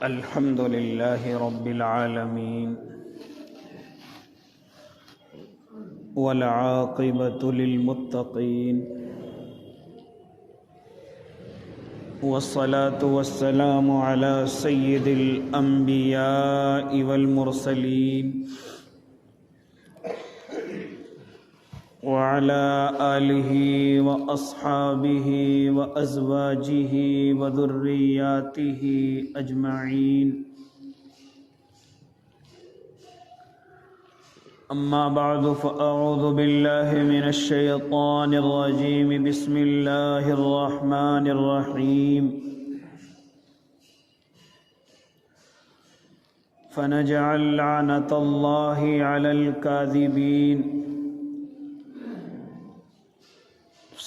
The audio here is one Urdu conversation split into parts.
الحمد لله رب العالمين والعاقبة للمتقين والصلاة والسلام على سيد الأنبياء والمرسلين وعلى آله وأصحابه وأزواجه وذرياته أجمعين أما بعد فأعوذ بالله من الشيطان الرجيم بسم الله الرحمن الرحيم فنجعل لعنة الله على الكاذبين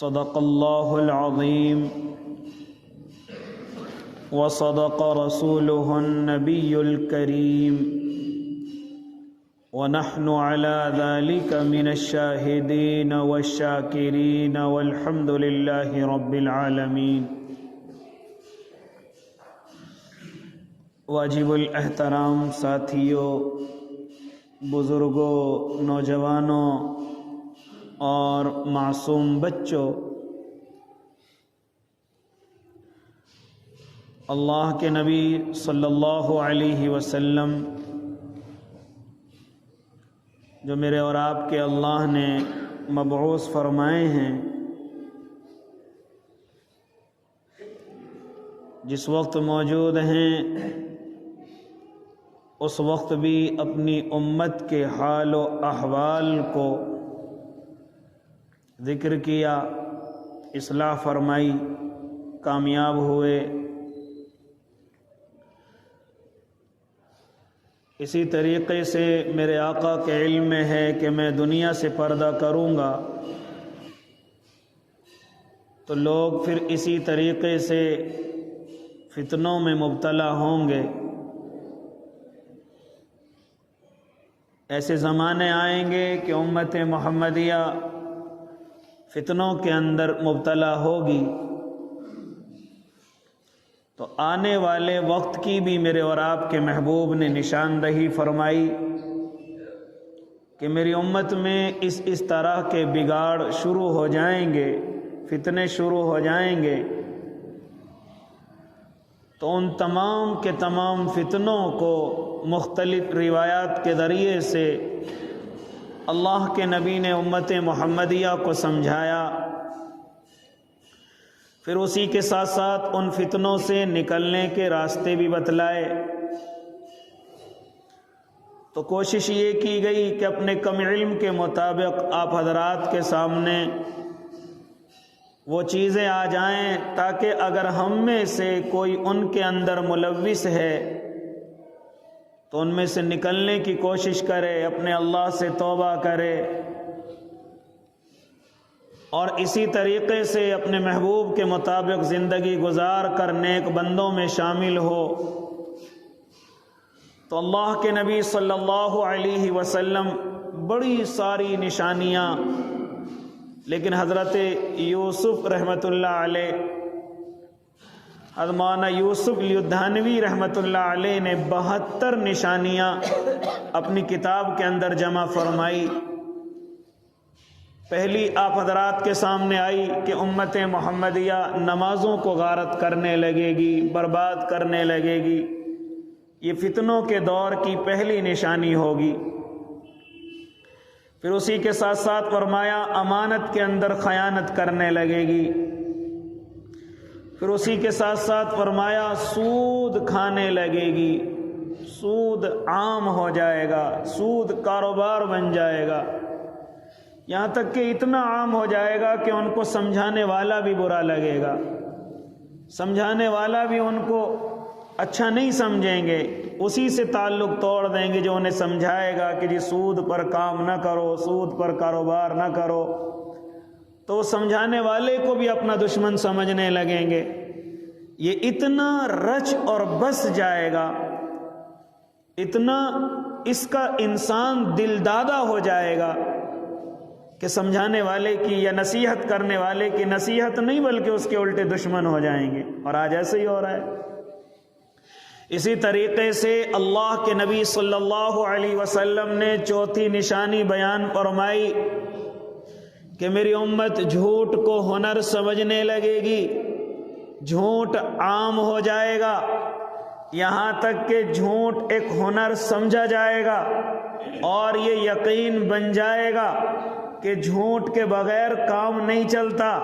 صدق الله العظيم وصدق رسوله النبي الكريم ونحن على ذلك من الشاهدين والشاكرين والحمد لله رب العالمين۔ واجب الاحترام ساتھیوں، بزرگوں، نوجوانوں اور معصوم بچوں، اللہ کے نبی صلی اللہ علیہ وسلم جو میرے اور آپ کے اللہ نے مبعوث فرمائے ہیں، جس وقت موجود ہیں اس وقت بھی اپنی امت کے حال و احوال کو ذکر کیا، اصلاح فرمائی، کامیاب ہوئے۔ اسی طریقے سے میرے آقا کے علم میں ہے کہ میں دنیا سے پردہ کروں گا تو لوگ پھر اسی طریقے سے فتنوں میں مبتلا ہوں گے۔ ایسے زمانے آئیں گے کہ امت محمدیہ فتنوں کے اندر مبتلا ہوگی، تو آنے والے وقت کی بھی میرے اور آپ کے محبوب نے نشاندہی فرمائی کہ میری امت میں اس طرح کے بگاڑ شروع ہو جائیں گے، فتنے شروع ہو جائیں گے، تو ان تمام کے تمام فتنوں کو مختلف روایات کے ذریعے سے اللہ کے نبی نے امت محمدیہ کو سمجھایا، پھر اسی کے ساتھ ساتھ ان فتنوں سے نکلنے کے راستے بھی بتلائے۔ تو کوشش یہ کی گئی کہ اپنے کم علم کے مطابق آپ حضرات کے سامنے وہ چیزیں آ جائیں تاکہ اگر ہم میں سے کوئی ان کے اندر ملوث ہے تو ان میں سے نکلنے کی کوشش کرے، اپنے اللہ سے توبہ کرے، اور اسی طریقے سے اپنے محبوب کے مطابق زندگی گزار کر نیک بندوں میں شامل ہو۔ تو اللہ کے نبی صلی اللہ علیہ وسلم بڑی ساری نشانیاں، لیکن حضرت یوسف رحمۃ اللہ علیہ، حضرت مولانا یوسف لیدھانوی رحمۃ اللہ علیہ نے 72 نشانیاں اپنی کتاب کے اندر جمع فرمائی۔ پہلی آپ حضرات کے سامنے آئی کہ امت محمدیہ نمازوں کو غارت کرنے لگے گی، برباد کرنے لگے گی، یہ فتنوں کے دور کی پہلی نشانی ہوگی۔ پھر اسی کے ساتھ ساتھ فرمایا امانت کے اندر خیانت کرنے لگے گی۔ پھر اسی کے ساتھ ساتھ فرمایا سود کھانے لگے گی، سود عام ہو جائے گا، سود کاروبار بن جائے گا، یہاں تک کہ اتنا عام ہو جائے گا کہ ان کو سمجھانے والا بھی برا لگے گا، سمجھانے والا بھی ان کو اچھا نہیں سمجھیں گے، اسی سے تعلق توڑ دیں گے جو انہیں سمجھائے گا کہ جی سود پر کام نہ کرو، سود پر کاروبار نہ کرو، تو وہ سمجھانے والے کو بھی اپنا دشمن سمجھنے لگیں گے۔ یہ اتنا رچ اور بس جائے گا، اتنا اس کا انسان دل دادا ہو جائے گا کہ سمجھانے والے کی یا نصیحت کرنے والے کی نصیحت نہیں بلکہ اس کے الٹے دشمن ہو جائیں گے، اور آج ایسے ہی ہو رہا ہے۔ اسی طریقے سے اللہ کے نبی صلی اللہ علیہ وسلم نے چوتھی نشانی بیان فرمائی کہ میری امت جھوٹ کو ہنر سمجھنے لگے گی، جھوٹ عام ہو جائے گا، یہاں تک کہ جھوٹ ایک ہنر سمجھا جائے گا، اور یہ یقین بن جائے گا کہ جھوٹ کے بغیر کام نہیں چلتا،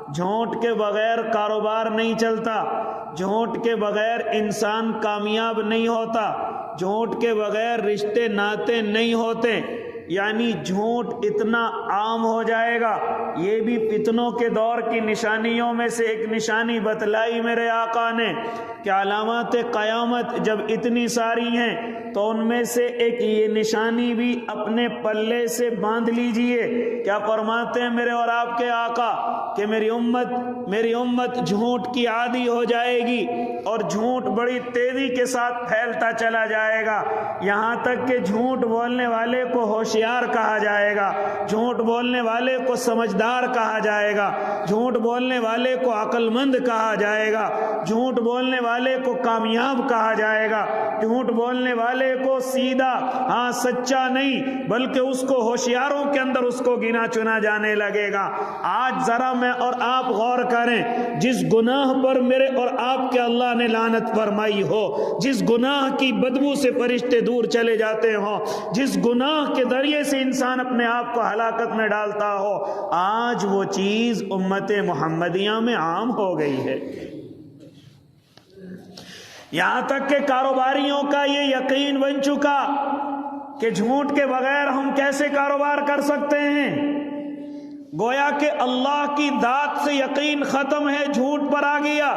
جھوٹ کے بغیر کاروبار نہیں چلتا، جھوٹ کے بغیر انسان کامیاب نہیں ہوتا، جھوٹ کے بغیر رشتے ناطے نہیں ہوتے، یعنی جھوٹ اتنا عام ہو جائے گا۔ یہ بھی فتنوں کے دور کی نشانیوں میں سے ایک نشانی بتلائی میرے آقا نے کہ علامات قیامت جب اتنی ساری ہیں تو ان میں سے ایک یہ نشانی بھی اپنے پلے سے باندھ لیجئے۔ کیا فرماتے ہیں میرے اور آپ کے آقا کہ میری امت جھوٹ کی عادی ہو جائے گی اور جھوٹ بڑی تیزی کے ساتھ پھیلتا چلا جائے گا، یہاں تک کہ جھوٹ بولنے والے کو ہوشیار کہا جائے گا، جھوٹ بولنے والے کو سمجھدار کہا جائے گا، جھوٹ بولنے والے کو عقل مند کہا جائے گا، جھوٹ بولنے والے کو کامیاب کہا جائے گا، جھوٹ بولنے والے کو سیدھا سچا نہیں بلکہ اس کو ہوشیاروں کے اندر اس کو گنا چنا جانے لگے گا۔ آج ذرا میں اور آپ غور کریں، جس گناہ پر میرے اور آپ کے اللہ نے لعنت فرمائی ہو، جس گناہ کی بدبو سے فرشتے دور چلے جاتے ہوں، جس گناہ کے ذریعے سے انسان اپنے آپ کو ہلاکت میں ڈالتا ہو، آج وہ چیز امت محمدیہ میں عام ہو گئی ہے۔ یہاں تک کہ کاروباریوں کا یہ یقین بن چکا کہ جھوٹ کے بغیر ہم کیسے کاروبار کر سکتے ہیں، گویا کہ اللہ کی ذات سے یقین ختم ہے، جھوٹ پر آ گیا۔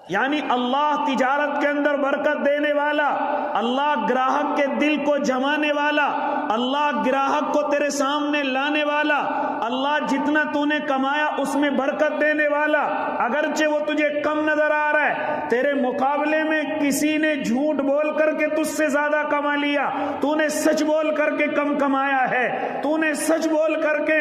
یعنی اللہ تجارت کے اندر برکت دینے والا، اللہ گراہک کے دل کو جمانے والا، اللہ گراہک کو تیرے سامنے لانے والا، اللہ جتنا تو نے کمایا اس میں برکت دینے والا، اگرچہ وہ تجھے کم نظر آ رہا ہے، تیرے مقابلے میں کسی نے جھوٹ بول کر کے تجھ سے زیادہ کما لیا، تو نے سچ بول کر کے کم کمایا ہے، تو نے سچ بول کر کے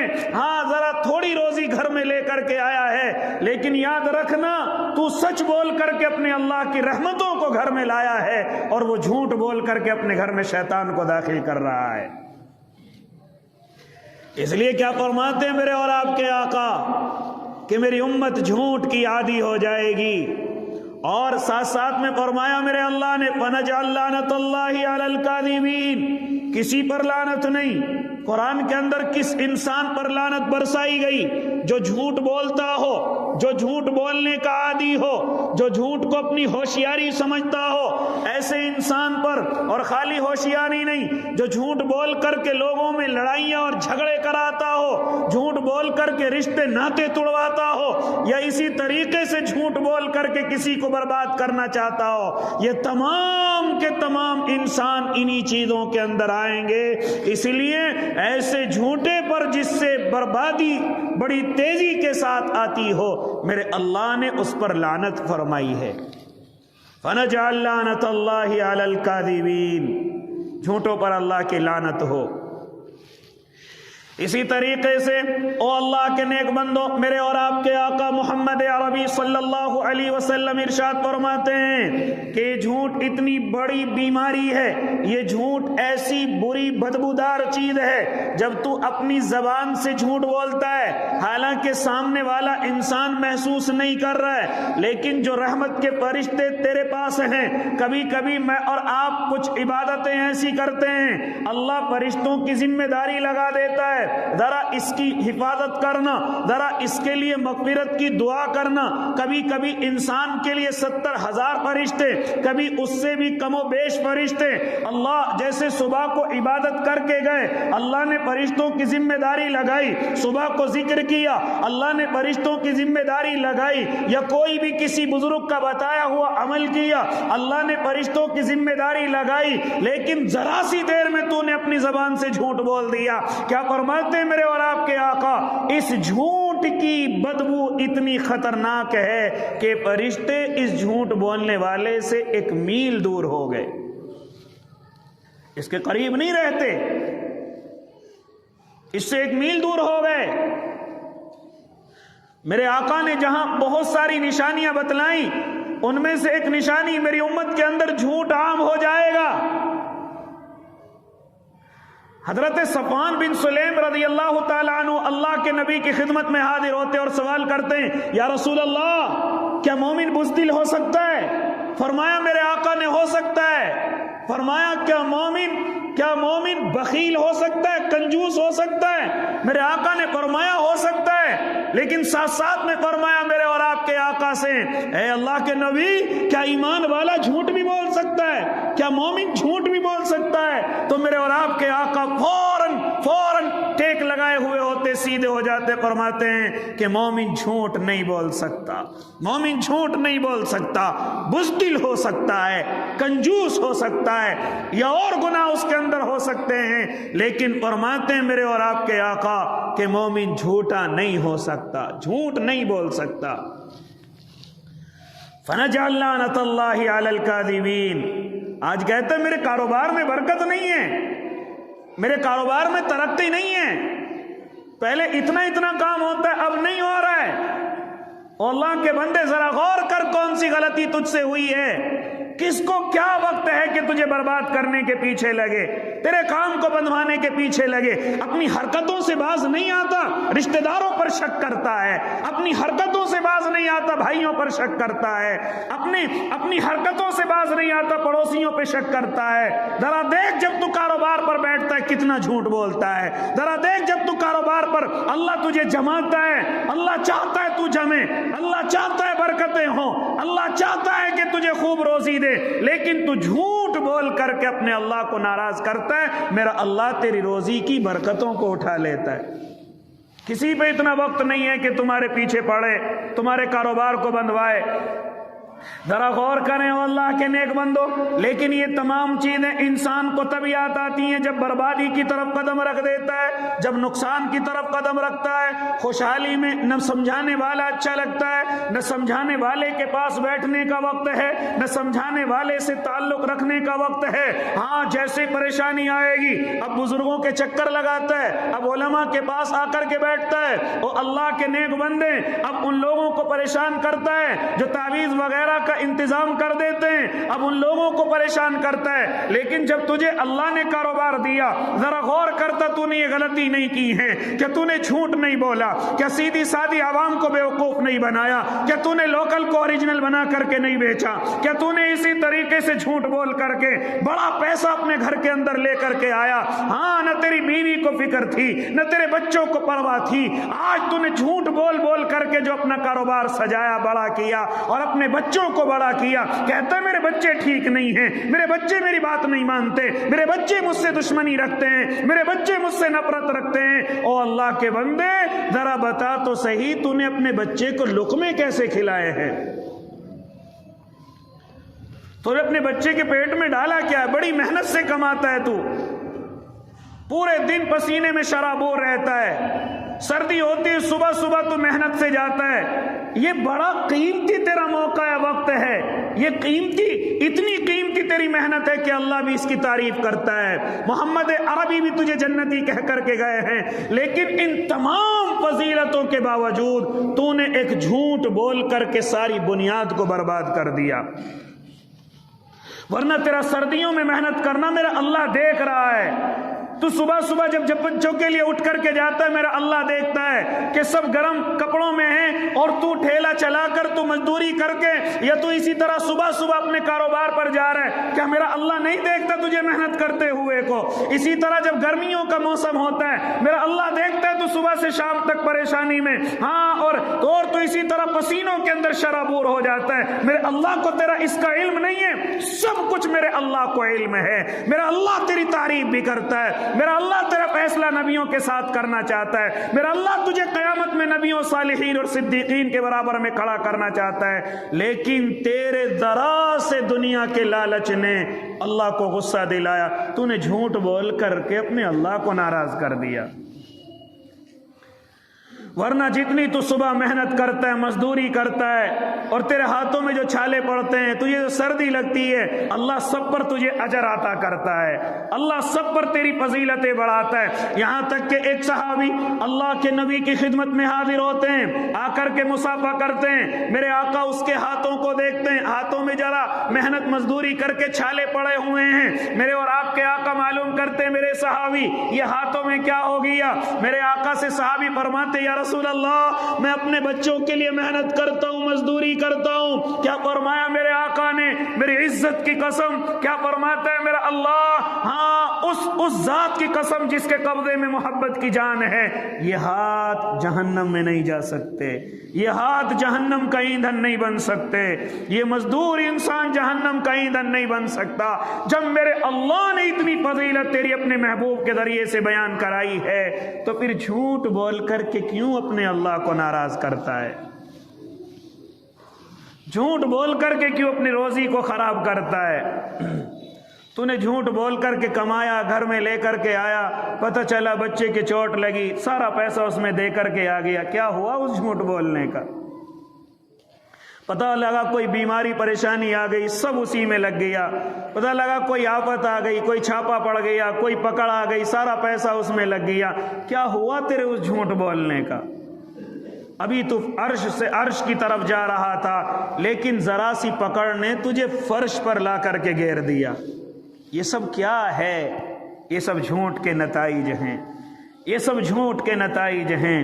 ذرا تھوڑی روزی گھر میں لے کر کے آیا ہے، لیکن یاد رکھنا تو سچ بول کر کے اپنے اللہ کی رحمتوں کو گھر میں لایا ہے اور وہ جھوٹ بول کر کے اپنے گھر میں شیطان کو داخل کر رہا ہے۔ اس لیے کیا فرماتے ہیں میرے اور آپ کے آقا کہ میری امت جھوٹ کی عادی ہو جائے گی، اور ساتھ ساتھ میں فرمایا میرے اللہ نے فَنَجْعَلْ لَعْنَتَ اللَّهِ عَلَى الْكَاذِبِينَ، کسی پر لعنت نہیں۔ قرآن کے اندر کس انسان پر لعنت برسائی گئی؟ جو جھوٹ بولتا ہو، جو جھوٹ بولنے کا عادی ہو، جو جھوٹ کو اپنی ہوشیاری سمجھتا ہو، ایسے انسان پر، اور خالی ہوشیاری نہیں، جو جھوٹ بول کر کے لوگوں میں لڑائیاں اور جھگڑے کراتا ہو، جھوٹ بول کر کے رشتے ناطے توڑواتا ہو، یا اسی طریقے سے جھوٹ بول کر کے کسی کو برباد کرنا چاہتا ہو، یہ تمام کے تمام انسان انہی چیزوں کے اندر آئیں گے۔ اس لیے ایسے جھوٹے پر جس سے بربادی بڑی تیزی کے ساتھ آتی ہو، میرے اللہ نے اس پر لعنت فرمائی ہے۔ فَنَجْعَلْ لَعْنَتَ اللَّهِ عَلَى الْكَاذِبِينَ، جھوٹوں پر اللہ کی لعنت ہو۔ اسی طریقے سے او اللہ کے نیک بندوں، میرے اور آپ کے آقا محمد عربی صلی اللہ علیہ وسلم ارشاد فرماتے ہیں کہ جھوٹ اتنی بڑی بیماری ہے، یہ جھوٹ ایسی بری بدبودار چیز ہے، جب تو اپنی زبان سے جھوٹ بولتا ہے حالانکہ سامنے والا انسان محسوس نہیں کر رہا ہے، لیکن جو رحمت کے فرشتے تیرے پاس ہیں، کبھی کبھی میں اور آپ کچھ عبادتیں ایسی کرتے ہیں اللہ فرشتوں کی ذمہ داری لگا دیتا ہے، ذرا اس کی حفاظت کرنا، ذرا اس کے لیے مغفرت کی دعا کرنا۔ کبھی کبھی انسان کے لیے 70,000 فرشتے، کبھی اس سے بھی کم و بیش فرشتے، اللہ جیسے صبح کو عبادت کر کے گئے، اللہ نے فرشتوں کی ذمہ داری لگائی، صبح کو ذکر کیا اللہ نے فرشتوں کی ذمہ داری لگائی، یا کوئی بھی کسی بزرگ کا بتایا ہوا عمل کیا اللہ نے فرشتوں کی ذمہ داری لگائی، لیکن ذرا سی دیر میں تو نے اپنی زبان سے جھوٹ بول دیا۔ کیا فرماتے ہیں میرے اور آپ کے آقا، اس جھوٹ کی بدبو اتنی خطرناک ہے کہ فرشتے اس جھوٹ بولنے والے سے 1 میل دور ہو گئے، اس کے قریب نہیں رہتے، اس سے 1 میل دور ہو گئے۔ میرے آقا نے جہاں بہت ساری نشانیاں بتلائیں، ان میں سے ایک نشانی میری امت کے اندر جھوٹ عام ہو جائے گا۔ حضرت صفوان بن سلیم رضی اللہ تعالیٰ عنہ اللہ کے نبی کی خدمت میں حاضر ہوتے اور سوال کرتے ہیں، یا رسول اللہ کیا مومن بزدل ہو سکتا ہے؟ فرمایا میرے آقا نے ہو سکتا ہے۔ فرمایا کیا مومن بخیل ہو سکتا ہے، کنجوس ہو سکتا ہے؟ میرے آقا نے فرمایا ہو سکتا ہے، لیکن ساتھ ساتھ میں فرمایا میرے اور آپ کے آقا سے، اے اللہ کے نبی کیا ایمان والا جھوٹ بھی بول سکتا ہے؟ کیا مومن جھوٹ بھی بول سکتا ہے؟ تو میرے اور آپ کے آقا فوراً ٹیک لگائے ہوئے ہوتے، سیدھے ہو جاتے، فرماتے ہیں کہ مومن جھوٹ نہیں بول سکتا، مومن جھوٹ نہیں بول سکتا، بزدل ہو سکتا ہے، کنجوس ہو سکتا ہے، یا اور گناہ اس کے اندر ہو سکتے ہیں، لیکن فرماتے ہیں میرے اور آپ کے آقا کہ مومن جھوٹا نہیں ہو سکتا، جھوٹ نہیں بول سکتا۔ فنجعل لعنت اللہ علی الکاذبین۔ آج کہتے ہیں میرے کاروبار میں برکت نہیں ہے، میرے کاروبار میں ترقی نہیں ہے، پہلے اتنا کام ہوتا ہے اب نہیں ہو رہا ہے۔ اللہ کے بندے ذرا غور کر، کون سی غلطی تجھ سے ہوئی ہے؟ کس کو کیا وقت ہے کہ تجھے برباد کرنے کے پیچھے لگے، تیرے کام کو بندوانے کے پیچھے لگے؟ اپنی حرکتوں سے باز نہیں آتا، رشتہ داروں پر شک کرتا ہے، اپنی حرکتوں سے باز نہیں آتا، بھائیوں پر شک کرتا ہے، اپنی حرکتوں سے باز نہیں آتا، پڑوسیوں پہ شک کرتا ہے۔ ذرا دیکھ جب تو کاروبار پر بیٹھتا ہے کتنا جھوٹ بولتا ہے، ذرا دیکھ جب تو کاروبار پر اللہ تجھے جماتا ہے، اللہ چاہتا ہے تو جمے، اللہ چاہتا ہے برکتیں ہوں، اللہ چاہتا ہے کہ تجھے خوب روزی دے، لیکن تو جھوٹ بول کر کے اپنے اللہ کو ناراض کرتا ہے، میرا اللہ تیری روزی کی برکتوں کو اٹھا لیتا ہے۔ کسی پہ اتنا وقت نہیں ہے کہ تمہارے پیچھے پڑے، تمہارے کاروبار کو بندوائے۔ ذرا غور کریں اللہ کے نیک بندو، لیکن یہ تمام چیزیں انسان کو تب یاد آتی ہیں جب بربادی کی طرف قدم رکھ دیتا ہے، جب نقصان کی طرف قدم رکھتا ہے۔ خوشحالی میں نہ سمجھانے والا اچھا لگتا ہے، نہ سمجھانے والے کے پاس بیٹھنے کا وقت ہے، نہ سمجھانے والے سے تعلق رکھنے کا وقت ہے۔ ہاں جیسے پریشانی آئے گی اب بزرگوں کے چکر لگاتا ہے، اب علماء کے پاس آ کر کے بیٹھتا ہے، اور اللہ کے نیک بندے اب ان لوگوں کو پریشان کرتا ہے جو تعویذ وغیرہ کا انتظام کر دیتے ہیں، اب ان لوگوں کو پریشان کرتا ہے۔ لیکن جب تجھے اللہ نے کاروبار دیا، ذرا غور کرتا تو نے یہ غلطی نہیں کی ہے، کیا تو نے جھوٹ نہیں بولا، کیا سیدھی سادی عوام کو بیوقوف نہیں بنایا، کیا تو نے لوکل کو اوریجنل بنا کر کے نہیں بیچا، کیا تو نے اسی طریقے سے جھوٹ بول کر کے بڑا پیسہ اپنے گھر کے اندر لے کر کے آیا؟ ہاں، نہ تیری بیوی کو فکر تھی، نہ تیرے بچوں کو پرواہ تھی، آج تو نے جھوٹ بول بول کر کے جو اپنا کاروبار سجایا، بڑا کیا، اور اپنے بچوں کو بڑا کیا۔ کہتا ہے میرے بچے ٹھیک نہیں ہیں، میرے بچے میری بات نہیں مانتے، میرے بچے مجھ سے دشمنی رکھتے ہیں، میرے بچے مجھ سے نفرت رکھتے ہیں۔ او اللہ کے بندے ذرا بتا تو صحیح، تو نے اپنے بچے کو لقمے کیسے کھلائے ہیں؟ تو نے اپنے بچے کے پیٹ میں ڈالا کیا ہے؟ بڑی محنت سے کماتا ہے تو، پورے دن پسینے میں شرابور رہتا ہے، سردی ہوتی ہے صبح صبح تو محنت سے جاتا ہے۔ یہ بڑا قیمتی تیرا موقع ہے، وقت ہے، یہ قیمتی، اتنی قیمتی تیری محنت ہے کہ اللہ بھی اس کی تعریف کرتا ہے، محمد عربی بھی تجھے جنتی کہہ کر کے گئے ہیں، لیکن ان تمام فضیلتوں کے باوجود تو نے ایک جھوٹ بول کر کے ساری بنیاد کو برباد کر دیا۔ ورنہ تیرا سردیوں میں محنت کرنا میرا اللہ دیکھ رہا ہے، تو صبح صبح جب بچوں کے لیے اٹھ کر کے جاتا ہے، میرا اللہ دیکھتا ہے کہ سب گرم کپڑوں میں ہیں، اور تو ٹھیلا چلا کر، تو مزدوری کر کے، یا تو اسی طرح صبح صبح اپنے کاروبار پر جا رہا ہے، کیا میرا اللہ نہیں دیکھتا تجھے محنت کرتے ہوئے کو؟ اسی طرح جب گرمیوں کا موسم ہوتا ہے، میرا اللہ دیکھتا ہے تو صبح سے شام تک پریشانی میں، ہاں، اور تو اسی طرح پسینوں کے اندر شرابور ہو جاتا ہے۔ میرے اللہ کو تیرا اس کا علم نہیں ہے؟ سب کچھ میرے اللہ کو علم ہے، میرا اللہ تیری تعریف بھی کرتا ہے، میرا اللہ تیرا فیصلہ نبیوں کے ساتھ کرنا چاہتا ہے، میرا اللہ تجھے قیامت میں نبیوں، صالحین اور صدیقین کے برابر میں کھڑا کرنا چاہتا ہے، لیکن تیرے ذرا سے دنیا کے لالچ نے اللہ کو غصہ دلایا، تو نے جھوٹ بول کر کے اپنے اللہ کو ناراض کر دیا۔ ورنہ جتنی تو صبح محنت کرتا ہے، مزدوری کرتا ہے، اور تیرے ہاتھوں میں جو چھالے پڑتے ہیں، تجھے جو سردی لگتی ہے، اللہ سب پر تجھے اجر عطا کرتا ہے، اللہ سب پر تیری فضیلتیں بڑھاتا ہے۔ یہاں تک کہ ایک صحابی اللہ کے نبی کی خدمت میں حاضر ہوتے ہیں، آ کر کے مصافحہ کرتے ہیں، میرے آقا اس کے ہاتھوں کو دیکھتے ہیں، ہاتھوں میں ذرا محنت مزدوری کر کے چھالے پڑے ہوئے ہیں، میرے اور آپ کے آقا معلوم کرتے ہیں میرے صحابی یہ ہاتھوں میں کیا ہو گیا؟ میرے آقا سے صحابی فرماتے یا رسول اللہ میں اپنے بچوں کے لیے محنت کرتا ہوں، مزدوری کرتا ہوں۔ کیا فرمایا میرے آقا نے؟ میری عزت کی قسم، کیا فرماتا ہے میرا اللہ؟ ہاں اس ذات کی قسم جس کے قبضے میں محبت کی جان ہے، یہ ہاتھ جہنم میں نہیں جا سکتے، یہ ہاتھ جہنم کا ایندھن نہیں بن سکتے، یہ مزدور انسان جہنم کا ایندھن نہیں بن سکتا۔ جب میرے اللہ نے اتنی فضیلت تیری اپنے محبوب کے ذریعے سے بیان کرائی ہے تو پھر جھوٹ بول کر کے کیوں اپنے اللہ کو ناراض کرتا ہے؟ جھوٹ بول کر کے کیوں اپنی روزی کو خراب کرتا ہے؟ تو نے جھوٹ بول کر کے کمایا، گھر میں لے کر کے آیا، پتہ چلا بچے کی چوٹ لگی، سارا پیسہ اس میں دے کر کے آ گیا، کیا ہوا اس جھوٹ بولنے کا؟ پتہ لگا کوئی بیماری پریشانی آ گئی، سب اسی میں لگ گیا، پتہ لگا کوئی آفت آ گئی، کوئی چھاپا پڑ گیا، کوئی پکڑ آ گئی، سارا پیسہ اس میں لگ گیا، کیا ہوا تیرے اس جھوٹ بولنے کا؟ ابھی تو عرش سے عرش کی طرف جا رہا تھا، لیکن ذرا سی پکڑ نے تجھے فرش پر لا کر کے گھیر دیا۔ یہ سب کیا ہے؟ یہ سب جھوٹ کے نتائج ہیں، یہ سب جھوٹ کے نتائج ہیں۔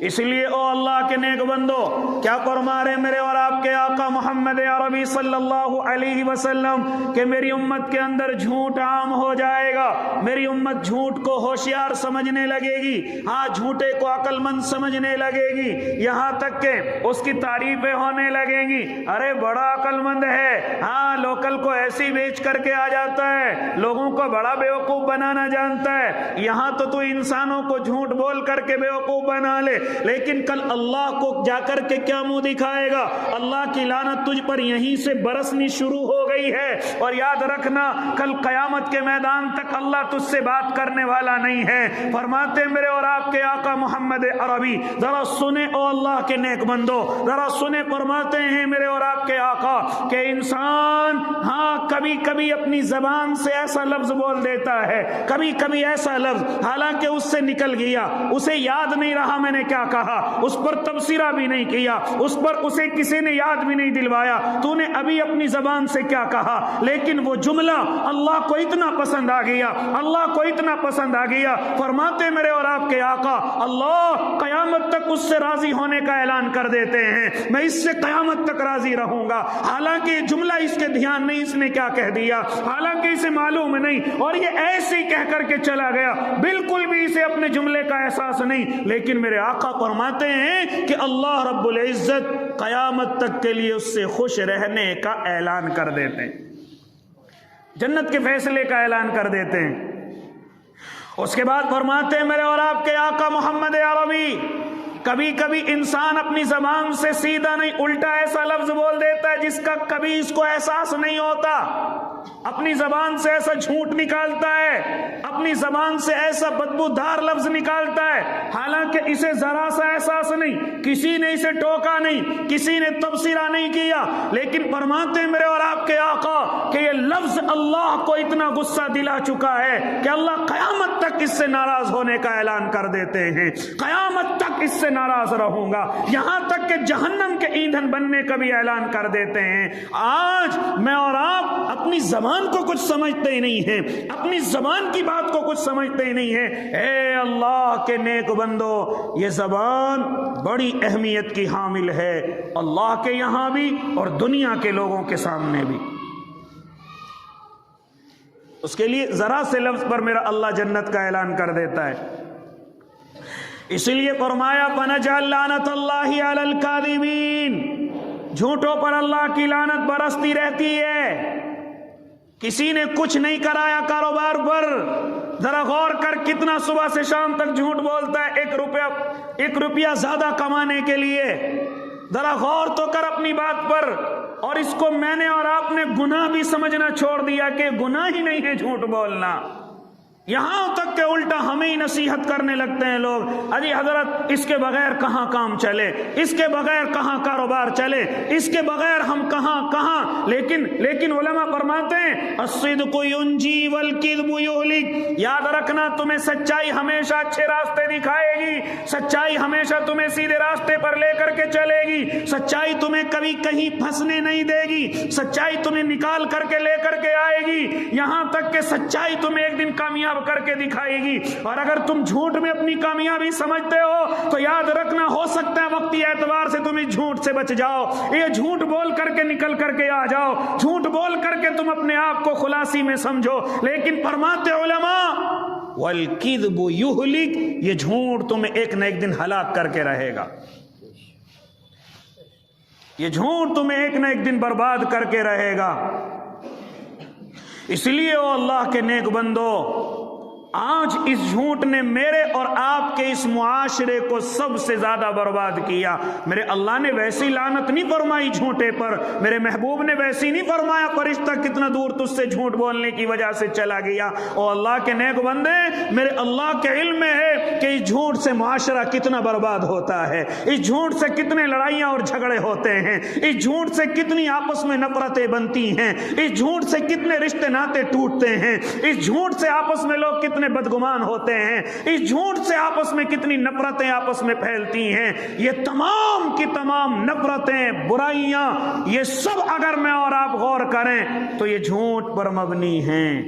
اس لیے او اللہ کے نیک بندو، کیا فرما رہے میرے اور آپ کے آقا محمد عربی صلی اللہ علیہ وسلم کہ میری امت کے اندر جھوٹ عام ہو جائے گا، میری امت جھوٹ کو ہوشیار سمجھنے لگے گی، ہاں جھوٹے کو عقل مند سمجھنے لگے گی، یہاں تک کہ اس کی تعریفیں ہونے لگیں گی، ارے بڑا عقل مند ہے، ہاں لوکل کو ایسی بیچ کر کے آ جاتا ہے، لوگوں کو بڑا بیوقوف بنانا جانتا ہے، یہاں تو انسانوں کو جھوٹ بول کر کے بیوقوف بنا لے، لیکن کل اللہ کو جا کر کے کیا منہ دکھائے گا؟ اللہ کی لعنت تجھ پر یہیں سے برسنی شروع ہو گئی ہے، اور یاد رکھنا کل قیامت کے میدان تک اللہ تجھ سے بات کرنے والا نہیں ہے۔ فرماتے میرے اور آپ کے آقا محمد عربی، ذرا سنیں او اللہ کے نیک بندو، ذرا سنیں، فرماتے ہیں میرے اور آپ کے آقا کہ انسان ہاں کبھی کبھی اپنی زبان سے ایسا لفظ بول دیتا ہے، کبھی کبھی ایسا لفظ حالانکہ اس سے نکل گیا، اسے یاد نہیں رہا میں نے کیا کہا، اس پر تبصرہ بھی نہیں کیا، اس پر اسے کسی نے یاد بھی نہیں دلوایا، تو نے ابھی اپنی زبان سے کیا کہا، لیکن وہ جملہ اللہ کو اتنا پسند آ گیا، اللہ کو اتنا پسند آ گیا۔ فرماتے میرے اور آپ کے آقا اللہ قیامت تک اس سے راضی ہونے کا اعلان کر دیتے ہیں، میں اس سے قیامت تک راضی رہوں گا، حالانکہ یہ جملہ اس کے دھیان نہیں، اس نے کیا کہہ دیا، حالانکہ اسے معلوم نہیں، اور یہ ایسے ہی کہہ کر کے چلا گیا، بالکل بھی اسے اپنے جملے کا احساس نہیں، لیکن میرے آقا فرماتے ہیں کہ اللہ رب العزت قیامت تک کے لیے اس سے خوش رہنے کا اعلان کر دیتے ہیں، جنت کے فیصلے کا اعلان کر دیتے ہیں۔ اس کے بعد فرماتے ہیں میرے اور آپ کے آقا محمد عربی، کبھی کبھی انسان اپنی زبان سے سیدھا نہیں الٹا ایسا لفظ بول دیتا ہے جس کا کبھی اس کو احساس نہیں ہوتا، اپنی زبان سے ایسا جھوٹ نکالتا ہے، اپنی زبان سے ایسا بدبودار لفظ نکالتا ہے، حالانکہ اسے ذرا سا احساس نہیں، کسی نے اسے ٹوکا نہیں، کسی نے تبصرہ نہیں کیا، لیکن فرماتے ہیں میرے اور آپ کے آقا کہ یہ لفظ اللہ کو اتنا غصہ دلا چکا ہے کہ اللہ قیامت تک اس سے ناراض ہونے کا اعلان کر دیتے ہیں، قیامت تک اس سے ناراض رہوں گا، یہاں تک کہ جہنم کے ایندھن بننے کا بھی اعلان کر دیتے ہیں۔ آج میں اور آپ اپنی زبان کو کچھ سمجھتے ہی نہیں ہیں، اپنی زبان کی بات کو کچھ سمجھتے ہی نہیں ہیں۔ اے اللہ کے نیک بندو، یہ زبان بڑی اہمیت کی حامل ہے، اللہ کے یہاں بھی اور دنیا کے لوگوں کے سامنے بھی۔ اس کے لیے ذرا سے لفظ پر میرا اللہ جنت کا اعلان کر دیتا ہے، اسی لیے فرمایا فَنَجْعَلْ لَعْنَتَ اللَّهِ عَلَى الْكَاذِبِينَ، جھوٹوں پر اللہ کی لعنت برستی رہتی ہے۔ کسی نے کچھ نہیں کرایا کاروبار پر، ذرا غور کر کتنا صبح سے شام تک جھوٹ بولتا ہے ایک روپیہ زیادہ کمانے کے لیے، ذرا غور تو کر اپنی بات پر، اور اس کو میں نے اور آپ نے گناہ بھی سمجھنا چھوڑ دیا کہ گناہ ہی نہیں ہے جھوٹ بولنا۔ یہاں تک کہ الٹا ہمیں ہی نصیحت کرنے لگتے ہیں لوگ، ارے حضرت اس کے بغیر کہاں کام چلے، اس کے بغیر کہاں کاروبار چلے، اس کے بغیر ہم کہاں لیکن علماء فرماتے ہیں الصدق ینجی والکذب یہلک، یاد رکھنا تمہیں سچائی ہمیشہ اچھے راستے دکھائے گی، سچائی ہمیشہ تمہیں سیدھے راستے پر لے کر کے چلے گی، سچائی تمہیں کبھی کہیں پھنسنے نہیں دے گی، سچائی تمہیں نکال کر کے لے کر کے آئے گی، یہاں تک کہ سچائی تمہیں ایک دن کامیاب کر کے دکھائے گی۔ اور اگر تم جھوٹ میں اپنی کامیابی سمجھتے ہو تو یاد رکھنا ہو سکتا ہے وقتی اعتبار سے تم اس جھوٹ سے بچ جاؤ، یہ جھوٹ بول کر کے نکل کر کے آ جاؤ، جھوٹ بول کر کے تم اپنے آپ کو خلاصی میں سمجھو، لیکن فرماتے علماء والکذب یہلک، یہ جھوٹ تمہیں ایک نہ ایک دن ہلاک کر کے رہے گا، یہ جھوٹ تمہیں ایک نہ ایک دن برباد کر کے رہے گا۔ اس لیے او اللہ کے نیک بندو، آج اس جھوٹ نے میرے اور آپ کے اس معاشرے کو سب سے زیادہ برباد کیا۔ میرے اللہ نے ویسی لعنت نہیں فرمائی جھوٹے پر، میرے محبوب نے ویسی نہیں فرمایا فرشتہ کتنا دور تجھ سے جھوٹ بولنے کی وجہ سے چلا گیا۔ او اللہ کے نیک بندے، میرے اللہ کے علم میں ہے کہ اس جھوٹ سے معاشرہ کتنا برباد ہوتا ہے، اس جھوٹ سے کتنے لڑائیاں اور جھگڑے ہوتے ہیں، اس جھوٹ سے کتنی آپس میں نفرتیں بنتی ہیں، اس جھوٹ سے کتنے رشتے ناطے ٹوٹتے ہیں، اس جھوٹ سے آپس میں لوگ کتنے بدگمان ہوتے ہیں، اس جھوٹ سے آپس میں کتنی نفرتیں آپس میں پھیلتی ہیں۔ یہ تمام کی تمام نفرتیں، برائیاں، یہ سب اگر میں اور آپ غور کریں تو یہ جھوٹ پر مبنی ہیں۔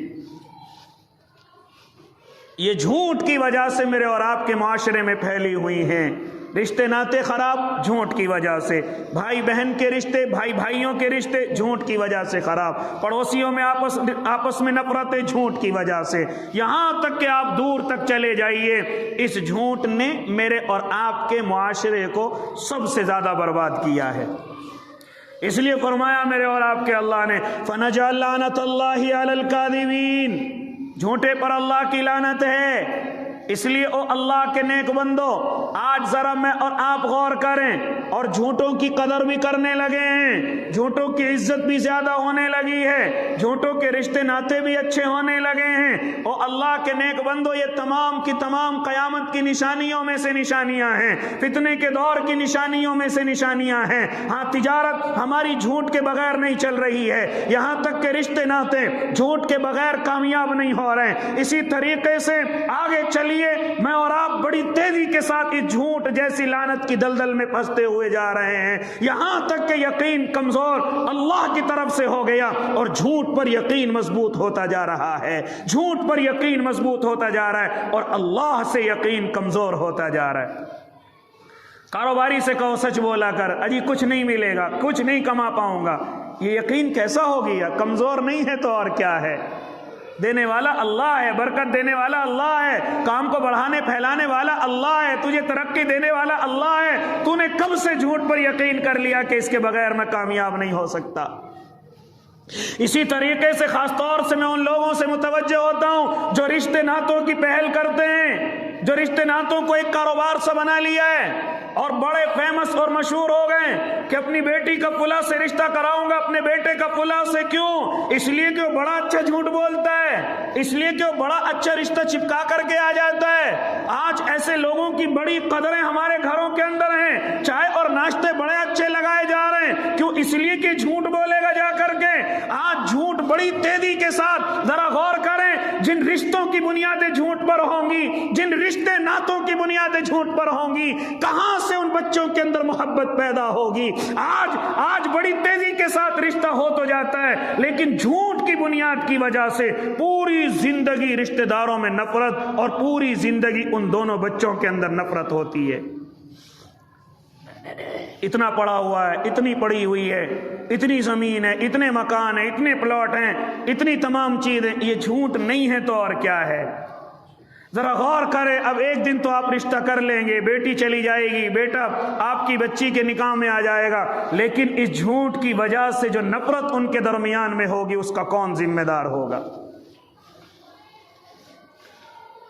یہ جھوٹ کی وجہ سے میرے اور آپ کے معاشرے میں پھیلی ہوئی ہیں۔ رشتے ناطے خراب جھوٹ کی وجہ سے، بھائی بہن کے رشتے، بھائی بھائیوں کے رشتے جھوٹ کی وجہ سے خراب، پڑوسیوں میں آپس میں نفرتیں جھوٹ کی وجہ سے، یہاں تک کہ آپ دور تک چلے جائیے، اس جھوٹ نے میرے اور آپ کے معاشرے کو سب سے زیادہ برباد کیا ہے۔ اس لیے فرمایا میرے اور آپ کے اللہ نے فَنَجْعَلْ لَعْنَتَ اللَّهِ عَلَى الْكَاذِبِينَ، جھوٹے پر اللہ کی لعنت ہے۔ اس لیے او اللہ کے نیک بندو، آج ذرا میں اور آپ غور کریں اور جھوٹوں کی قدر بھی کرنے لگے ہیں، جھوٹوں کی عزت بھی زیادہ ہونے لگی ہے، جھوٹوں کے رشتے ناطے بھی اچھے ہونے لگے ہیں۔ او اللہ کے نیک بندو، یہ تمام کی تمام قیامت کی نشانیوں میں سے نشانیاں ہیں، فتنے کے دور کی نشانیوں میں سے نشانیاں ہیں۔ ہاں، تجارت ہماری جھوٹ کے بغیر نہیں چل رہی ہے، یہاں تک کہ رشتے ناطے جھوٹ کے بغیر کامیاب نہیں ہو رہے ہیں۔ اسی طریقے سے آگے چلیے، میں اور آپ بڑی تیزی کے ساتھ اس جھوٹ جیسی لعنت کی دلدل میں پھنستے ہوئے جا رہے ہیں، یہاں تک کہ یقین کمزور اللہ کی طرف سے ہو گیا اور جھوٹ پر یقین مضبوط ہوتا جا رہا ہے، جھوٹ پر یقین مضبوط ہوتا جا رہا ہے اور اللہ سے یقین کمزور ہوتا جا رہا ہے۔ کاروباری سے کہو سچ بولا کر، اجی کچھ نہیں ملے گا، کچھ نہیں کما پاؤں گا، یہ یقین کیسا ہو گیا؟ کمزور نہیں ہے تو اور کیا ہے؟ دینے والا اللہ ہے، برکت دینے والا اللہ ہے، کام کو بڑھانے پھیلانے والا اللہ ہے، تجھے ترقی دینے والا اللہ ہے۔ تو نے کب سے جھوٹ پر یقین کر لیا کہ اس کے بغیر میں کامیاب نہیں ہو سکتا؟ اسی طریقے سے خاص طور سے میں ان لوگوں سے متوجہ ہوتا ہوں جو رشتے ناتوں کی پہل کرتے ہیں، جو رشتے ناتوں کو ایک کاروبار سے بنا لیا ہے اور بڑے فیمس اور مشہور ہو گئے کہ اپنی بیٹی کا فلاں سے رشتہ کراؤں گا، اپنے بیٹے کا فلاں سے۔ کیوں؟ اس لیے کہ وہ بڑا اچھا جھوٹ بولتا ہے، اس لیے کہ وہ بڑا اچھا رشتہ چپکا کر کے آ جاتا ہے۔ آج ایسے لوگوں کی بڑی قدریں ہمارے گھروں کے اندر ہیں، چائے اور ناشتے بڑے اچھے لگائے جا رہے ہیں، کیوں؟ اس لیے کہ جھوٹ بولے گا جا کر کے۔ آج جھوٹ بڑی تیزی کے ساتھ، ذرا غور کریں، جن رشتوں کی بنیادیں جھوٹ پر ہوں گی، جن رشتے ناتوں کی بنیادیں جھوٹ پر ہوں گی، کہاں سے ان بچوں کے اندر محبت پیدا ہوگی؟ آج بڑی تیزی کے ساتھ رشتہ ہو تو جاتا ہے، لیکن جھوٹ کی بنیاد کی وجہ سے پوری زندگی رشتہ داروں میں نفرت اور پوری زندگی ان دونوں بچوں کے اندر نفرت ہوتی ہے۔ اتنا پڑا ہوا ہے، اتنی پڑی ہوئی ہے، اتنی زمین ہے، اتنے مکان ہیں، اتنے پلاٹ ہیں، اتنی تمام چیزیں، یہ جھوٹ نہیں ہے تو اور کیا ہے؟ ذرا غور کرے، اب ایک دن تو آپ رشتہ کر لیں گے، بیٹی چلی جائے گی، بیٹا آپ کی بچی کے نکاح میں آ جائے گا، لیکن اس جھوٹ کی وجہ سے جو نفرت ان کے درمیان میں ہوگی اس کا کون ذمہ دار ہوگا؟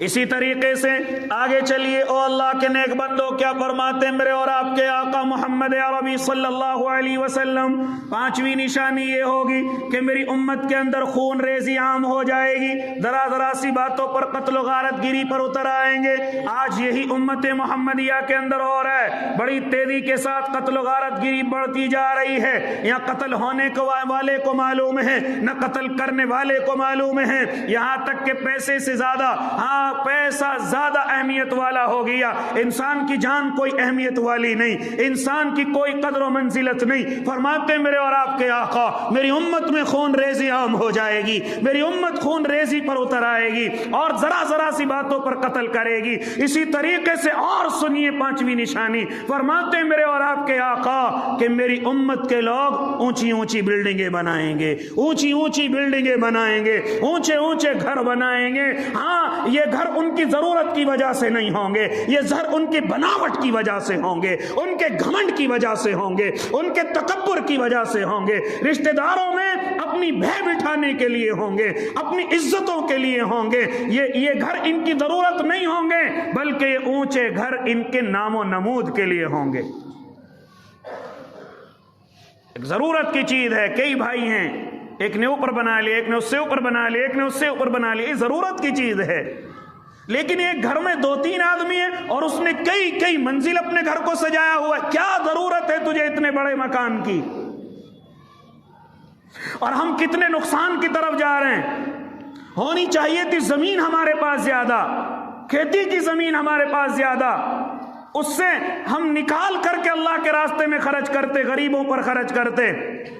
اسی طریقے سے آگے چلیے، او اللہ کے نیک بندو، کیا فرماتے ہیں میرے اور آپ کے آقا محمد عربی صلی اللہ علیہ وسلم؟ پانچویں نشانی یہ ہوگی کہ میری امت کے اندر خون ریزی عام ہو جائے گی، ذرا ذرا سی باتوں پر قتل و غارت گیری پر اتر آئیں گے۔ آج یہی امت محمدیہ کے اندر ہو رہا ہے، بڑی تیزی کے ساتھ قتل و غارت گیری بڑھتی جا رہی ہے۔ یہاں قتل ہونے والے کو معلوم ہے، نہ قتل کرنے والے کو معلوم ہے، یہاں تک کہ پیسے سے زیادہ، پیسہ زیادہ اہمیت والا ہو گیا۔ انسان کی جان کوئی اہمیت والی نہیں، انسان کی کوئی قدر و منزلت نہیں۔ فرماتے میرے اور آپ کے آقا، میری امت میں خون ریزی عام ہو جائے گی، میری امت خون ریزی پر اتر آئے گی اور ذرا ذرا سی باتوں پر قتل کرے گی۔ اسی طریقے سے اور سنیے پانچویں نشانی، فرماتے میرے اور آپ کے آقا کہ میری امت کے لوگ اونچی اونچی بلڈنگیں بنائیں گے، اونچی اونچی بلڈنگیں بنائیں گے، اونچے اونچے گھر بنائیں گے۔ ہاں، یہ گھر ان کی ضرورت کی وجہ سے نہیں ہوں گے، یہ گھر ان کی بناوٹ کی وجہ سے ہوں گے، ان کے گھمنڈ کی وجہ سے ہوں گے، ان کے تکبر کی وجہ سے ہوں گے، رشتہ داروں میں اپنی بھے بٹھانے کے لیے ہوں گے، اپنی عزتوں کے لیے ہوں گے۔ یہ گھر ان کی ضرورت نہیں ہوں گے، بلکہ یہ اونچے گھر ان کے نام و نمود کے لیے ہوں گے۔ ایک ضرورت کی چیز ہے، کئی بھائی ہیں، ایک نے اوپر بنا لیا، ایک نے اس سے اوپر بنا لیا، ایک نے اس سے اوپر بنا لیا، یہ ضرورت کی چیز ہے۔ لیکن ایک گھر میں 2-3 آدمی ہیں اور اس نے کئی منزل اپنے گھر کو سجایا ہوا ہے، کیا ضرورت ہے تجھے اتنے بڑے مکان کی؟ اور ہم کتنے نقصان کی طرف جا رہے ہیں۔ ہونی چاہیے تھی زمین ہمارے پاس زیادہ، کھیتی کی زمین ہمارے پاس زیادہ، اس سے ہم نکال کر کے اللہ کے راستے میں خرچ کرتے، غریبوں پر خرچ کرتے۔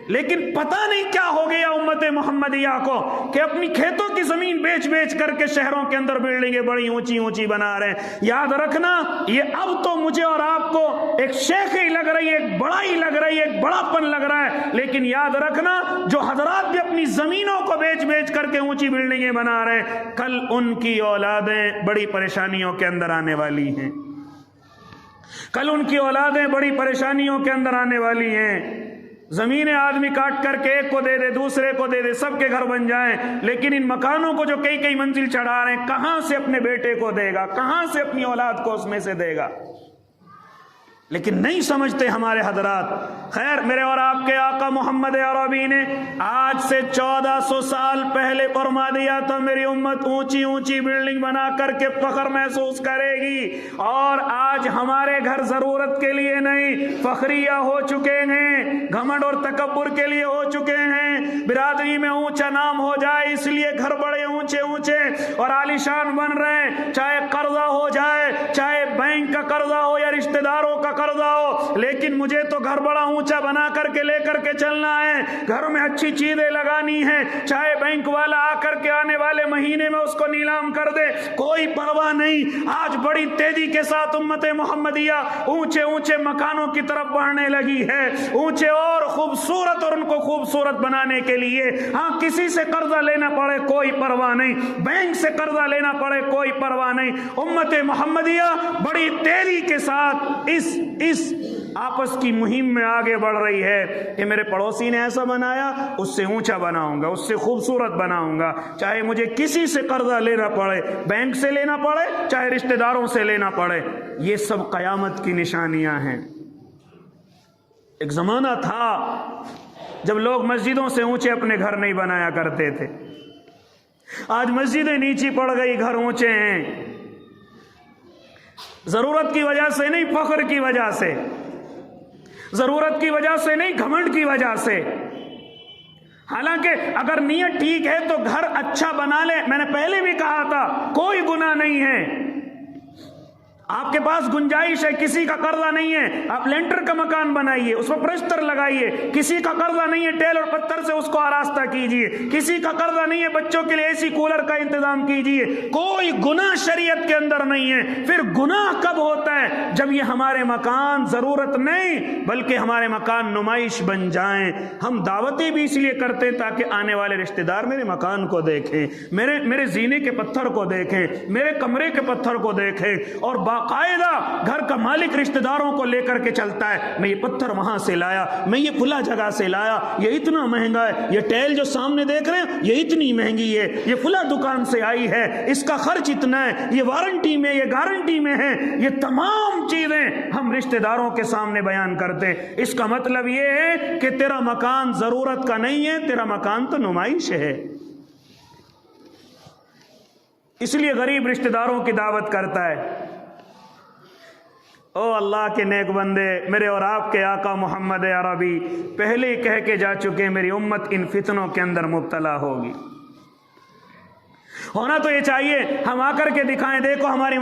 لیکن پتہ نہیں کیا ہو گیا امت محمدیہ کو کہ اپنی کھیتوں کی زمین بیچ کر کے شہروں کے اندر بلڈنگیں بڑی اونچی اونچی بنا رہے ہیں۔ یاد رکھنا، یہ اب تو مجھے اور آپ کو ایک شیخ ہی لگ رہی ہے، ایک بڑا ہی لگ رہی ہے، ایک بڑا پن لگ رہا ہے، لیکن یاد رکھنا جو حضرات بھی اپنی زمینوں کو بیچ کر کے اونچی بلڈنگیں بنا رہے ہیں، کل ان کی اولادیں بڑی پریشانیوں کے اندر آنے والی ہیں، کل ان کی اولادیں بڑی پریشانیوں کے اندر آنے والی ہیں۔ زمینیں آدمی کاٹ کر کے ایک کو دے دے، دوسرے کو دے دے، سب کے گھر بن جائیں، لیکن ان مکانوں کو جو کئی منزل چڑھا رہے ہیں، کہاں سے اپنے بیٹے کو دے گا، کہاں سے اپنی اولاد کو اس میں سے دے گا؟ لیکن نہیں سمجھتے ہمارے حضرات۔ خیر، میرے اور آپ کے آقا محمد عربی نے آج سے 1400 سال پہلے فرما دیا تھا، میری امت اونچی اونچی بلڈنگ بنا کر کے فخر محسوس کرے گی۔ اور آج ہمارے گھر ضرورت کے لیے نہیں، فخریہ ہو چکے ہیں، گھمنڈ اور تکبر کے لیے ہو چکے ہیں۔ برادری میں اونچا نام ہو جائے اس لیے گھر بڑے اونچے اور عالیشان بن رہے ہیں، چاہے قرضہ ہو جائے، چاہے بینک کا قرضہ ہو یا رشتہ داروں کا قرضہ ہو، لیکن مجھے تو گھر بڑا اونچا بنا کر کے لے کر کے چلنا ہے، گھر میں اچھی چیزیں لگانی ہیں، چاہے بینک والا آ کر کے آنے والے مہینے میں اس کو نیلام کر دے، کوئی پرواہ نہیں۔ آج بڑی تیزی کے ساتھ امت محمدیہ اونچے اونچے مکانوں کی طرف بڑھنے لگی ہے، اونچے اور خوبصورت، اور ان کو خوبصورت بنانے کے لیے ہاں کسی سے قرضہ لینا پڑے کوئی پرواہ نہیں، بینک سے قرضہ لینا پڑے کوئی پرواہ نہیں۔ امت محمدیہ بڑی تیزی کے ساتھ اس آپس کی مہم میں آگے بڑھ رہی ہے کہ میرے پڑوسی نے ایسا بنایا، اس سے اونچا بناؤں گا، اس سے خوبصورت بناؤں گا، چاہے مجھے کسی سے قرضہ لینا پڑے، بینک سے لینا پڑے، چاہے رشتہ داروں سے لینا پڑے۔ یہ سب قیامت کی نشانیاں ہیں۔ ایک زمانہ تھا جب لوگ مسجدوں سے اونچے اپنے گھر نہیں بنایا کرتے تھے، آج مسجدیں نیچی پڑ گئی، گھر اونچے ہیں، ضرورت کی وجہ سے نہیں، فخر کی وجہ سے، ضرورت کی وجہ سے نہیں، گھمنڈ کی وجہ سے۔ حالانکہ اگر نیت ٹھیک ہے تو گھر اچھا بنا لے، میں نے پہلے بھی کہا تھا کوئی گناہ نہیں ہے، آپ کے پاس گنجائش ہے، کسی کا قرضہ نہیں ہے، آپ لینٹر کا مکان بنائیے، اس میں پلسٹر لگائیے، کسی کا قرضہ نہیں ہے، ٹیل اور پتھر سے اس کو آراستہ کیجیے، کسی کا قرضہ نہیں ہے، بچوں کے لیے اے سی کولر کا انتظام کیجیے، کوئی گناہ شریعت کے اندر نہیں ہے۔ پھر گناہ کب ہوتا ہے؟ جب یہ ہمارے مکان ضرورت نہیں بلکہ ہمارے مکان نمائش بن جائیں۔ ہم دعوتیں بھی اس لیے کرتے تاکہ آنے والے رشتہ دار میرے مکان کو دیکھیں، میرے زینے کے پتھر کو دیکھیں، میرے کمرے کے پتھر کو دیکھیں، اور باقاعدہ گھر کا مالک رشتہ داروں کو لے کر کے چلتا ہے، میں یہ پتھر وہاں سے لایا، میں یہ فلاں جگہ سے لایا، یہ اتنا مہنگا ہے، یہ ٹیل جو سامنے دیکھ رہے ہیں یہ اتنی مہنگی ہے، یہ فلاں دکان سے آئی ہے، اس کا خرچ اتنا ہے، یہ وارنٹی میں، یہ گارنٹی میں ہے، یہ تمام چیزیں ہم رشتہ داروں کے سامنے بیان کرتے۔ اس کا مطلب یہ ہے کہ تیرا مکان ضرورت کا نہیں ہے، تیرا مکان تو نمائش ہے۔ اس لیے غریب رشتہ داروں کی دعوت کرتا ہے۔ او اللہ کے نیک بندے، میرے اور آپ کے آقا محمد عربی پہلے ہی کہہ کے جا چکے میری امت ان فتنوں کے اندر مبتلا ہوگی۔ ہونا تو یہ چاہیے ہم آ کر کے دکھائیں، دیکھو ہماری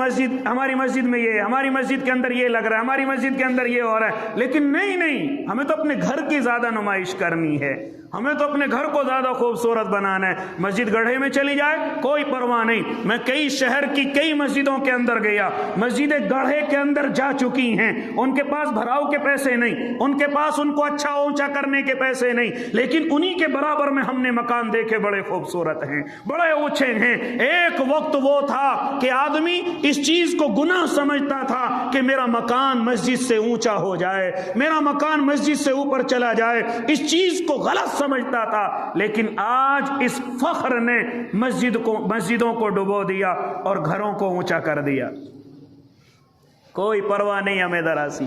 مسجد میں یہ ہے، ہماری مسجد کے اندر یہ لگ رہا ہے، ہماری مسجد کے اندر یہ ہو رہا ہے، لیکن نہیں، ہمیں تو اپنے گھر کی زیادہ نمائش کرنی ہے، ہمیں تو اپنے گھر کو زیادہ خوبصورت بنانا ہے۔ مسجد گڑھے میں چلی جائے کوئی پرواہ نہیں، میں کئی شہر کی کئی مسجدوں کے اندر گیا، مسجدیں گڑھے کے اندر جا چکی ہیں، ان کے پاس بھراؤ کے پیسے نہیں، ان کے پاس ان کو اچھا اونچا کرنے کے پیسے نہیں، لیکن انہی کے برابر میں ہم نے مکان دیکھے بڑے خوبصورت ہیں، بڑے اونچے ہیں۔ ایک وقت وہ تھا کہ آدمی اس چیز کو گناہ سمجھتا تھا کہ میرا مکان مسجد سے اونچا ہو جائے، میرا مکان مسجد سے اوپر چلا جائے، اس چیز کو غلط سمجھتا تھا، لیکن آج اس فخر نے مسجدوں کو ڈبو دیا اور گھروں کو اونچا کر دیا۔ کوئی پرواہ نہیں ہمیں ذرا سی۔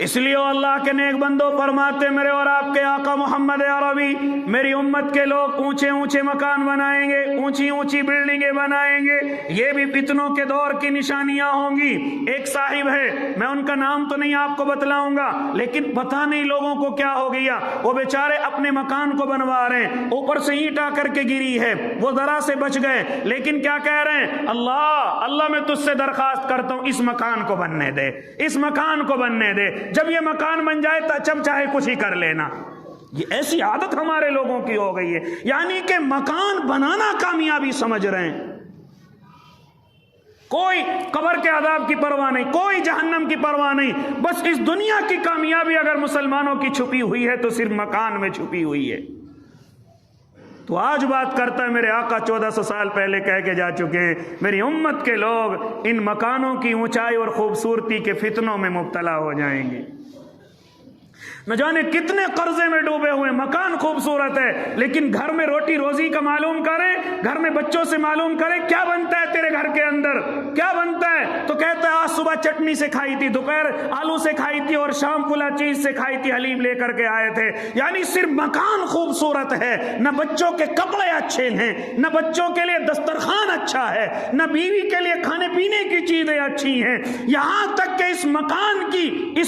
اس لیے اللہ کے نیک بندوں فرماتے میرے اور آپ کے آقا محمد عربی میری امت کے لوگ اونچے اونچے مکان بنائیں گے، اونچی اونچی بلڈنگیں بنائیں گے، یہ بھی فتنوں کے دور کی نشانیاں ہوں گی۔ ایک صاحب ہے، میں ان کا نام تو نہیں آپ کو بتلاؤں گا، لیکن پتہ نہیں لوگوں کو کیا ہو گیا، وہ بیچارے اپنے مکان کو بنوا رہے ہیں، اوپر سے اینٹ آ کر کے گری ہے، وہ ذرا سے بچ گئے، لیکن کیا کہہ رہے ہیں، اللہ میں تجھ سے درخواست کرتا ہوں اس مکان کو بننے دے، اس مکان کو بننے دے، جب یہ مکان بن جائے تو جب چاہے کچھ ہی کر لینا۔ یہ ایسی عادت ہمارے لوگوں کی ہو گئی ہے، یعنی کہ مکان بنانا کامیابی سمجھ رہے ہیں، کوئی قبر کے عذاب کی پرواہ نہیں، کوئی جہنم کی پرواہ نہیں، بس اس دنیا کی کامیابی اگر مسلمانوں کی چھپی ہوئی ہے تو صرف مکان میں چھپی ہوئی ہے۔ تو آج بات کرتا ہے میرے آقا 1400 سال پہلے کہہ کے جا چکے ہیں، میری امت کے لوگ ان مکانوں کی اونچائی اور خوبصورتی کے فتنوں میں مبتلا ہو جائیں گے۔ نہ جانے کتنے قرضے میں ڈوبے ہوئے، مکان خوبصورت ہے لیکن گھر میں روٹی روزی کا معلوم کریں، گھر میں بچوں سے معلوم کریں کیا بنتا ہے تیرے گھر کے اندر، کیا بنتا ہے، تو کہتا ہے آج صبح چٹنی سے کھائی تھی، دوپہر آلو سے کھائی تھی اور شام فلا چیز سے کھائی تھی، حلیم لے کر کے آئے تھے۔ یعنی صرف مکان خوبصورت ہے، نہ بچوں کے کپڑے اچھے ہیں، نہ بچوں کے لیے دسترخوان اچھا ہے، نہ بیوی کے لیے کھانے پینے کی چیزیں اچھی ہیں، یہاں تک کہ اس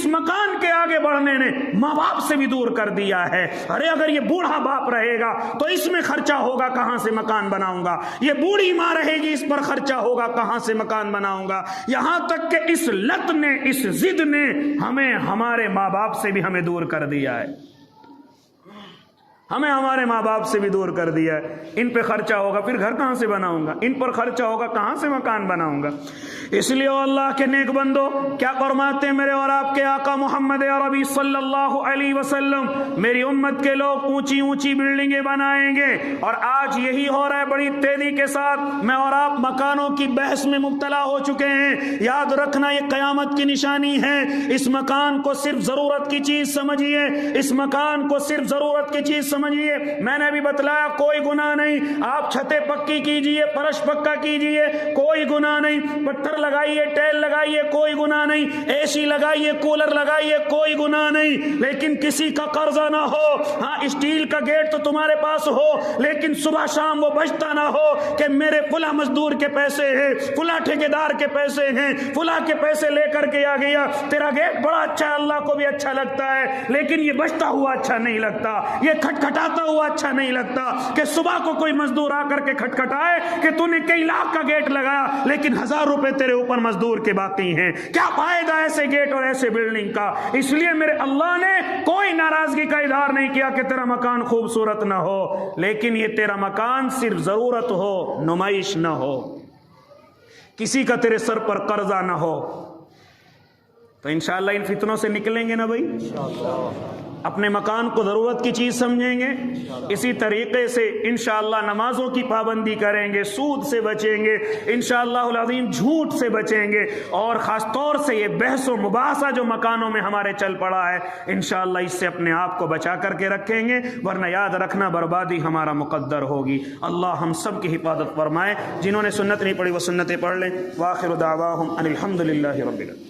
مکان کے آگے بڑھنے نے ماں باپ سے بھی دور کر دیا ہے۔ ارے اگر یہ بوڑھا باپ رہے گا تو اس میں خرچہ ہوگا، کہاں سے مکان بناؤں گا، یہ بوڑھی ماں رہے گی اس پر خرچہ ہوگا، کہاں سے مکان بناؤں گا، یہاں تک کہ اس لت نے، اس ضد نے ہمیں ہمارے ماں باپ سے بھی ہمیں دور کر دیا ہے، ہمیں ہمارے ماں باپ سے بھی دور کر دیا ہے۔ ان پہ خرچہ ہوگا پھر گھر کہاں سے بناؤں گا، ان پر خرچہ ہوگا کہاں سے مکان بناؤں گا۔ اس لیے اللہ کے نیک بندو کیا فرماتے ہیں میرے اور آپ کے آقا محمد عربی صلی اللہ علیہ وسلم، میری امت کے لوگ اونچی اونچی بلڈنگیں بنائیں گے، اور آج یہی ہو رہا ہے بڑی تیزی کے ساتھ۔ میں اور آپ مکانوں کی بحث میں مبتلا ہو چکے ہیں، یاد رکھنا یہ قیامت کی نشانی ہے۔ اس مکان کو صرف ضرورت کی چیز سمجھیے، اس مکان کو صرف ضرورت کی چیز سمجھیے۔ میں نے ابھی بتلایا کوئی گناہ نہیں، آپ چھتیں پکی کیجئے، فرش پکا کیجئے، کوئی گناہ نہیں، پتھر لگائیے، ٹیل لگائیے، کوئی گناہ نہیں، اے سی لگائیے، کولر لگائیے، کوئی گناہ نہیں، لیکن کسی کا قرضہ نہ ہو۔ ہاں اسٹیل کا گیٹ تو تمہارے پاس ہو، لیکن صبح شام وہ بچتا نہ ہو کہ میرے فلاں مزدور کے پیسے ہیں، فلاں ٹھیکیدار کے پیسے ہیں، فلاں کے پیسے لے کر کے آ گیا، تیرا گیٹ بڑا اچھا ہے، اللہ کو بھی اچھا لگتا ہے، لیکن یہ بچتا ہوا اچھا نہیں لگتا، یہ کھٹکھٹاتا ہوا اچھا نہیں لگتا، کہ صبح کو کوئی مزدور آ کر کے کھٹکھٹائے کہ تو نے کئی لاکھ کا گیٹ لگایا لیکن 1000 روپے تیرے اوپر مزدور کے باقی ہیں، کیا فائدہ ایسے گیٹ اور ایسے بلڈنگ کا۔ اس لیے میرے اللہ نے کوئی ناراضگی کا اظہار نہیں کیا کہ تیرا مکان خوبصورت نہ ہو، لیکن یہ تیرا مکان صرف ضرورت ہو، نمائش نہ ہو، کسی کا تیرے سر پر قرضہ نہ ہو، تو انشاءاللہ ان فتنوں سے نکلیں گے نا بھائی۔ اپنے مکان کو ضرورت کی چیز سمجھیں گے، اسی طریقے سے انشاءاللہ نمازوں کی پابندی کریں گے، سود سے بچیں گے، انشاءاللہ العظیم جھوٹ سے بچیں گے، اور خاص طور سے یہ بحث و مباحثہ جو مکانوں میں ہمارے چل پڑا ہے انشاءاللہ اس سے اپنے آپ کو بچا کر کے رکھیں گے، ورنہ یاد رکھنا بربادی ہمارا مقدر ہوگی۔ اللہ ہم سب کی حفاظت فرمائے۔ جنہوں نے سنت نہیں پڑھی وہ سنتیں پڑھ لیں۔ وآخر دعواہم ان الحمد للہ رب العالمین۔